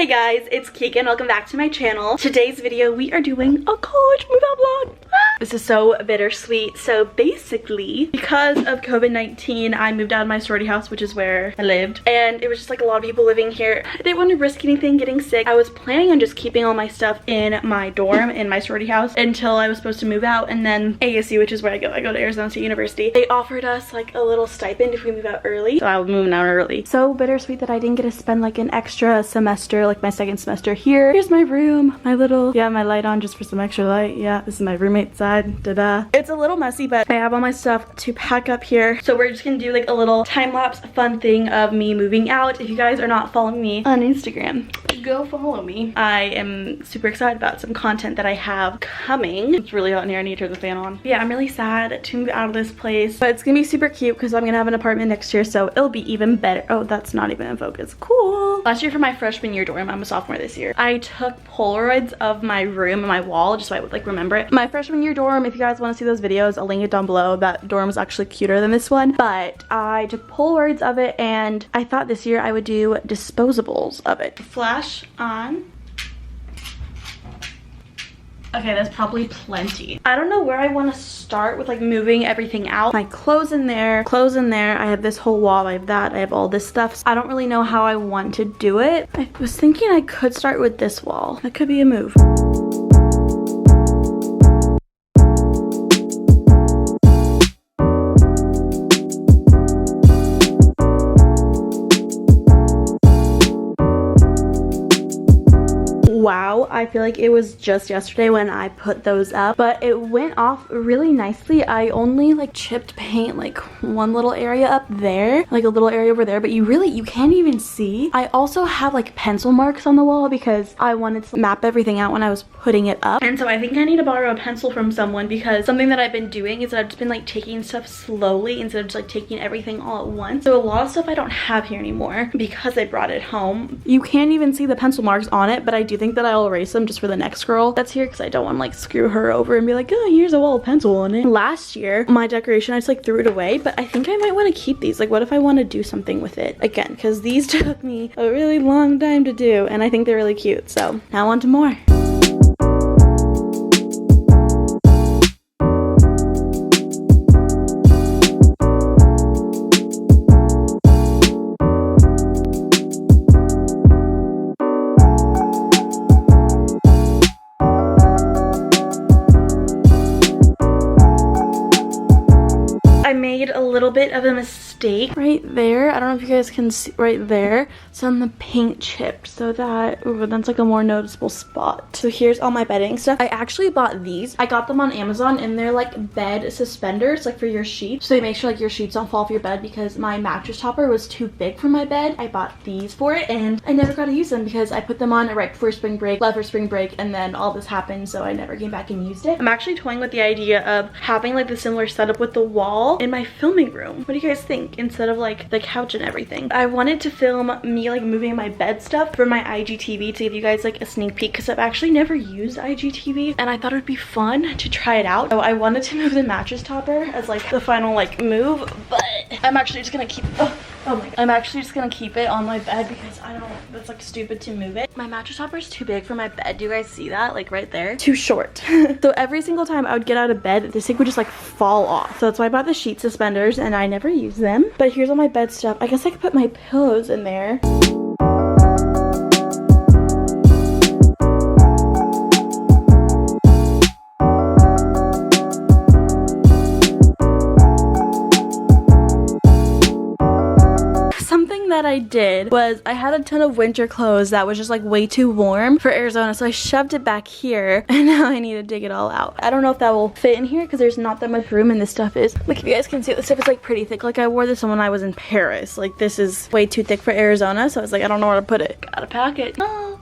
Hey guys, it's Keegan. Welcome back to my channel. Today's video, we are doing a college move out vlog. This is so bittersweet. So basically, because of COVID-19, I moved out of my sorority house, which is where I lived. And it was just like a lot of people living here. I didn't want to risk anything getting sick. I was planning on just keeping all my stuff in my dorm, in my sorority house, until I was supposed to move out. And then ASU, which is where I go to Arizona State University, they offered us like a little stipend if we move out early. So I was moving out early. So bittersweet that I didn't get to spend like an extra semester, like my second semester here. Here's my room, my little, yeah, my light on just for some extra light. Yeah, this is my roommate's side. Da-da. It's a little messy, but I have all my stuff to pack up here. So we're just gonna do like a little time-lapse fun thing of me moving out. If you guys are not following me on Instagram, go follow me. I am super excited about some content that I have coming. It's really hot in here. I need to turn the fan on. Yeah, I'm really sad to move out of this place, but it's gonna be super cute because I'm gonna have an apartment next year, so it'll be even better. Oh, that's not even in focus. Cool. Last year for my freshman year dorm, I'm a sophomore this year, I took Polaroids of my room and my wall just so I would like remember it. My freshman year dorm, if you guys want to see those videos, I'll link it down below. That dorm is actually cuter than this one, but I took Polaroids of it and I thought this year I would do disposables of it. Flash on. Okay, that's probably plenty. I don't know where I want to start with like moving everything out. My clothes in there, I have this whole wall, I have that, I have all this stuff. So I don't really know how I want to do it. I was thinking I could start with this wall. That could be a move. Wow, I feel like it was just yesterday when I put those up, but it went off really nicely. I only like chipped paint like one little area up there, like a little area over there, but you can't even see. I also have like pencil marks on the wall because I wanted to map everything out when I was putting it up. And so I think I need to borrow a pencil from someone because something that I've been doing is that I've just been like taking stuff slowly instead of just like taking everything all at once. So a lot of stuff I don't have here anymore because I brought it home. You can't even see the pencil marks on it, but I do think that I'll erase them just for the next girl that's here because I don't want to like screw her over and be like, oh, here's a wall pencil on it. Last year, my decoration, I just like threw it away, but I think I might want to keep these. Like, what if I want to do something with it again? Because these took me a really long time to do and I think they're really cute. So now on to more. A little bit of a mistake right there. I don't know if you guys can see right there. Some of the paint chipped, so that, ooh, that's like a more noticeable spot. So here's all my bedding stuff. I actually bought these. I got them on Amazon and they're like bed suspenders, like for your sheets. So they make sure like your sheets don't fall off your bed because my mattress topper was too big for my bed. I bought these for it and I never got to use them because I put them on right before spring break, left for spring break, and then all this happened, so I never came back and used it. I'm actually toying with the idea of having like the similar setup with the wall in my filming room. What do you guys think? Instead of like the couch and everything. I wanted to film me like moving my bed stuff for my IGTV to give you guys like a sneak peek because I've actually never used IGTV and I thought it would be fun to try it out. So I wanted to move the mattress topper as like the final like move, but I'm actually just gonna keep, oh my god. I'm actually just gonna keep it on my bed because I don't, that's like stupid to move it. My mattress topper is too big for my bed. Do you guys see that? Like right there? Too short. So every single time I would get out of bed, this thing would just like fall off. So that's why I bought the sheet suspenders and I never use them. But here's all my bed stuff. I guess I could put my pillows in there. That I did was I had a ton of winter clothes that was just like way too warm for Arizona, so I shoved it back here and now I need to dig it all out. I don't know if that will fit in here because there's not that much room and this stuff is, like, if you guys can see, this stuff is like pretty thick. Like I wore this when I was in Paris. Like this is way too thick for Arizona, so I was like, I don't know where to put it. Gotta pack it. Oh.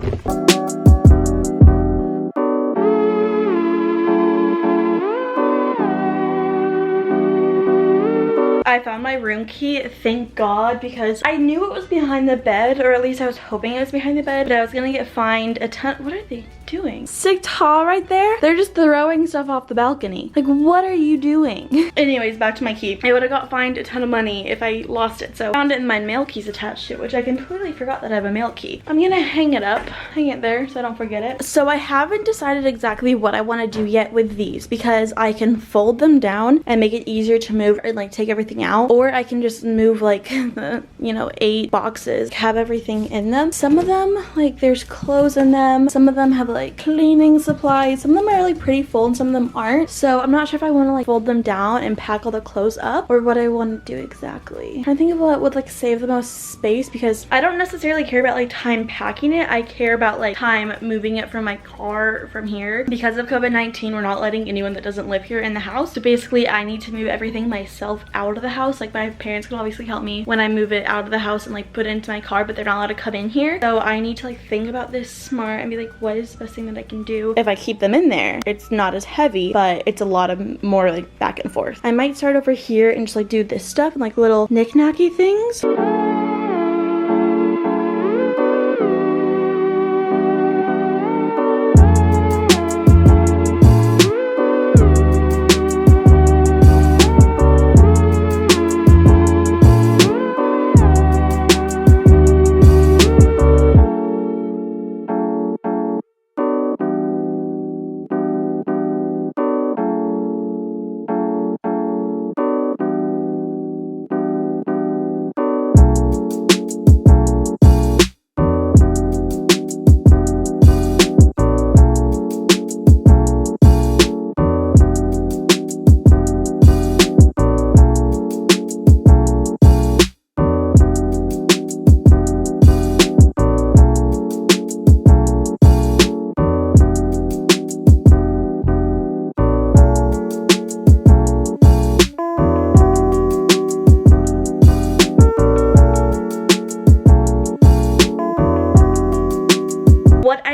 I found my my room key, thank God, because I knew it was behind the bed, or at least I was hoping it was behind the bed, but I was gonna get fined a ton. What are they doing? Sick tall right there. They're just throwing stuff off the balcony. Like, what are you doing? Anyways, back to my key. I would have got fined a ton of money if I lost it. So I found it in my mail keys attached to it, which I completely forgot that I have a mail key. I'm gonna hang it up, hang it there so I don't forget it. So I haven't decided exactly what I want to do yet with these, because I can fold them down and make it easier to move and like take everything out, or I can just move like you know, 8 boxes, have everything in them. Some of them, like, there's clothes in them. Some of them have like cleaning supplies. Some of them are really pretty full and some of them aren't. So I'm not sure if I want to like fold them down and pack all the clothes up, or what I want to do exactly. I think of what would like save the most space, because I don't necessarily care about like time packing it. I care about like time moving it from my car from here. Because of COVID-19, we're not letting anyone that doesn't live here in the house. So basically I need to move everything myself out of the house. Like, my parents can obviously help me when I move it out of the house and like put it into my car, but they're not allowed to come in here. So I need to like think about this smart and be like, what is the best thing that I can do? If I keep them in there, it's not as heavy, but it's a lot of more like back and forth. I might start over here and just like do this stuff and like little knick-knacky things.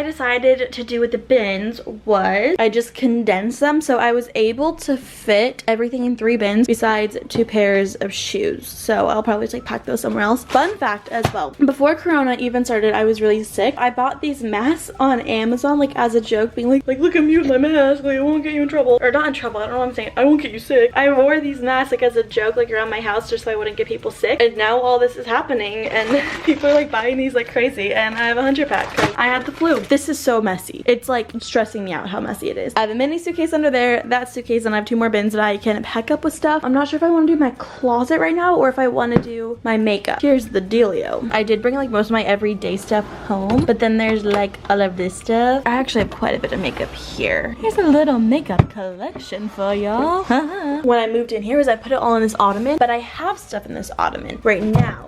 Decided to do with the bins was I just condensed them, so I was able to fit everything in 3 bins besides 2 pairs of shoes. So I'll probably just like pack those somewhere else. Fun fact as well, before Corona even started, I was really sick. I bought these masks on Amazon like as a joke, being like look at me with my mask, like I won't get you in trouble, or not in trouble, I don't know what I'm saying, I won't get you sick. I wore these masks like as a joke, like around my house, just so I wouldn't get people sick, and now all this is happening and people are like buying these like crazy, and I have a 100 pack because I had the flu. This is so messy. It's like stressing me out how messy it is. I have a mini suitcase under there, that suitcase, and I have 2 more bins that I can pack up with stuff. I'm not sure if I want to do my closet right now or if I want to do my makeup. Here's the dealio. I did bring like most of my everyday stuff home, but then there's like all of this stuff. I actually have quite a bit of makeup here. Here's a little makeup collection for y'all. When I moved in here, I put it all in this ottoman, but I have stuff in this ottoman right now.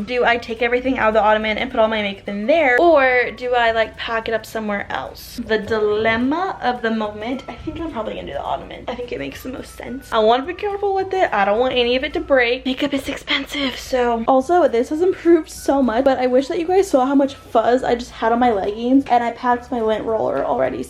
Do I take everything out of the ottoman and put all my makeup in there, or do I like pack it up somewhere else? The dilemma of the moment, I think I'm probably gonna do the ottoman. I think it makes the most sense. I want to be careful with it. I don't want any of it to break. Makeup is expensive, so. Also, this has improved so much, but I wish that you guys saw how much fuzz I just had on my leggings, and I packed my lint roller already.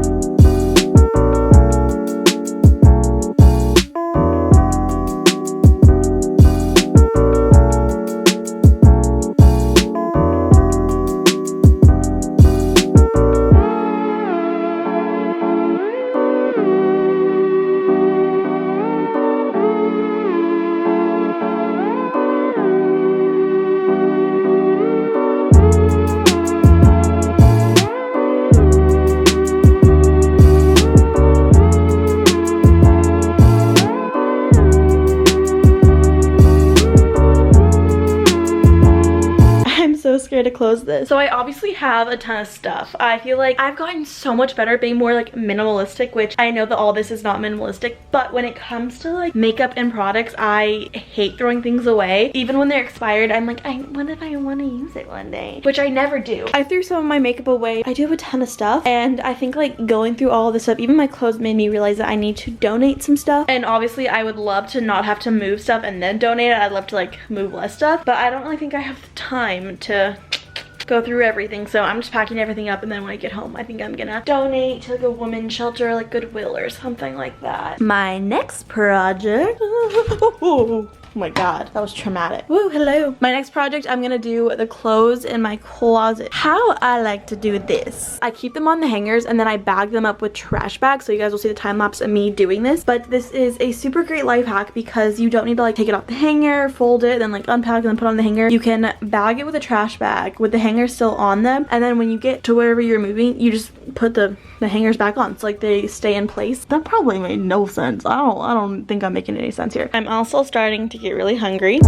Scared to close this. So I obviously have a ton of stuff. I feel like I've gotten so much better at being more like minimalistic, which I know that all this is not minimalistic, but when it comes to like makeup and products, I hate throwing things away. Even when they're expired, I'm like, what if I want to use it one day? Which I never do. I threw some of my makeup away. I do have a ton of stuff, and I think like going through all this stuff, even my clothes, made me realize that I need to donate some stuff. And obviously I would love to not have to move stuff and then donate it. I'd love to like move less stuff, but I don't really think I have the time to go through everything, so I'm just packing everything up, and then when I get home I think I'm gonna donate to like a women's shelter or like Goodwill or something like that. My next project my god, that was traumatic. Woo, hello. My next project, I'm gonna do the clothes in my closet. How I like to do this. I keep them on the hangers and then I bag them up with trash bags, so you guys will see the time lapse of me doing this. But this is a super great life hack because you don't need to like take it off the hanger, fold it, then like unpack and then put on the hanger. You can bag it with a trash bag with the hanger still on them, and then when you get to wherever you're moving, you just put the hangers back on, so like they stay in place. That probably made no sense. I don't think I'm making any sense here. I'm also starting to get really hungry.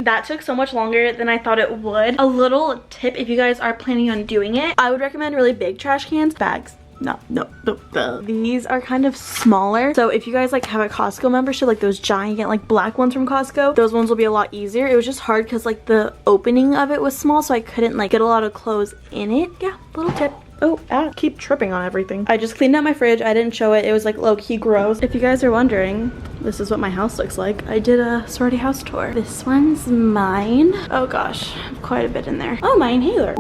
That took so much longer than I thought it would. A little tip, if you guys are planning on doing it, I would recommend really big trash cans. Bags. No. These are kind of smaller. So if you guys like have a Costco membership, like those giant like black ones from Costco, those ones will be a lot easier. It was just hard because like the opening of it was small, so I couldn't like get a lot of clothes in it. Yeah, little tip. Oh, keep tripping on everything. I just cleaned out my fridge. I didn't show it. It was like low-key gross. If you guys are wondering, this is what my house looks like. I did a sorority house tour. This one's mine. Oh gosh, quite a bit in there. Oh, my inhaler.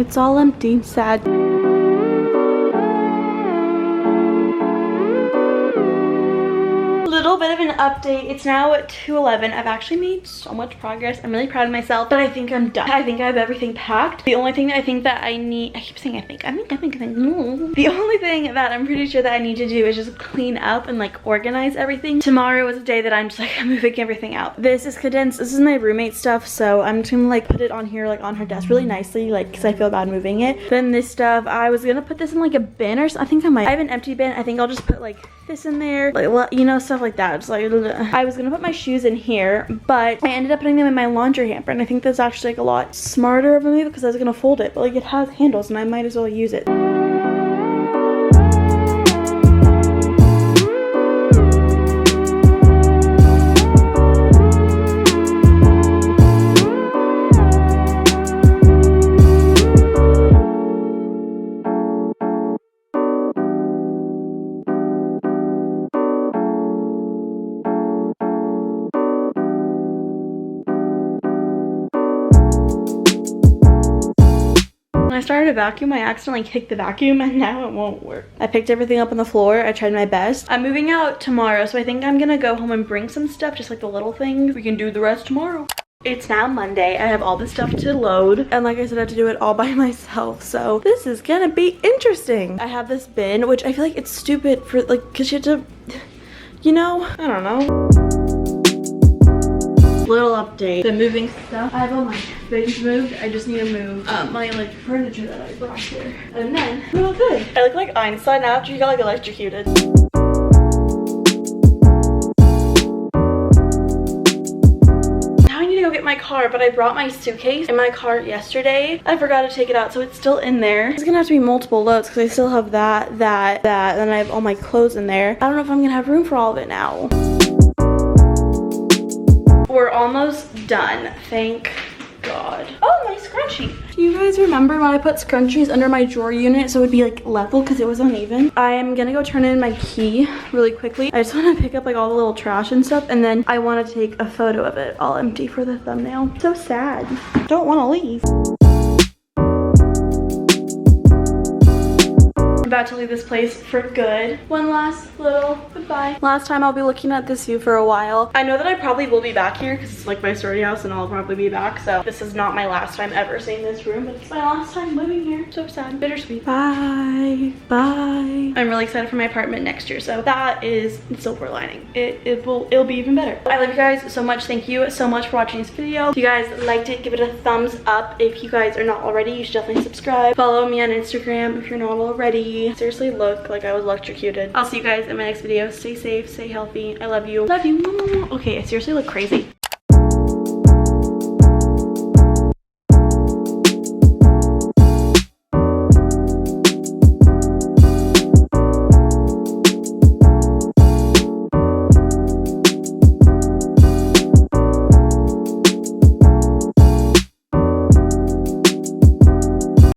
It's all empty, sad. Little bit of an update. It's now at 2:11. I've actually made so much progress. I'm really proud of myself, but I think I'm done. I think I have everything packed. The only thing that I think that I need, I keep saying I think. No. The only thing that I'm pretty sure that I need to do is just clean up and like organize everything. Tomorrow is a day that I'm just like moving everything out. This is condensed. This is my roommate's stuff, so I'm just gonna like put it on here, like on her desk really nicely, like because I feel bad moving it. Then this stuff, I was gonna put this in like a bin or something. I think I have an empty bin. I think I'll just put like this in there, like, you know, stuff like that. It's like, I was gonna put my shoes in here, but I ended up putting them in my laundry hamper, and I think that's actually like a lot smarter of a move because I was gonna fold it, but like it has handles and I might as well use it. When I started to vacuum, I accidentally kicked the vacuum and now it won't work. I picked everything up on the floor. I tried my best. I'm moving out tomorrow, so I think I'm gonna go home and bring some stuff, just like the little things. We can do the rest tomorrow. It's now Monday. I have all this stuff to load, and like I said, I have to do it all by myself, so this is gonna be interesting. I have this bin, which I feel like it's stupid for like, because you have to, you know, I don't know. Little update. The moving stuff. I have all my things moved. I just need to move my like furniture that I brought here. And then we're all good. I look like Einstein now after you got like electrocuted. Now I need to go get my car, but I brought my suitcase in my car yesterday. I forgot to take it out, so it's still in there. It's gonna have to be multiple loads because I still have that, then I have all my clothes in there. I don't know if I'm gonna have room for all of it now. We're almost done, thank God. Oh, my scrunchie. Do you guys remember when I put scrunchies under my drawer unit so it would be like level because it was uneven? I am gonna go turn in my key really quickly. I just want to pick up like all the little trash and stuff, and then I want to take a photo of it all empty for the thumbnail. So sad. Don't want to leave. about to leave this place for good. One last little goodbye. Last time I'll be looking at this view for a while. I know that I probably will be back here because it's like my sorority house and I'll probably be back. So this is not my last time ever seeing this room, but it's my last time living here. So sad, bittersweet. Bye, bye. I'm really excited for my apartment next year. So that is the silver lining. It'll be even better. I love you guys so much. Thank you so much for watching this video. If you guys liked it, give it a thumbs up. If you guys are not already, you should definitely subscribe. Follow me on Instagram if you're not already. Seriously, look like I was electrocuted. I'll see you guys in my next video. Stay safe, stay healthy. I love you. Love you. Okay, I seriously look crazy.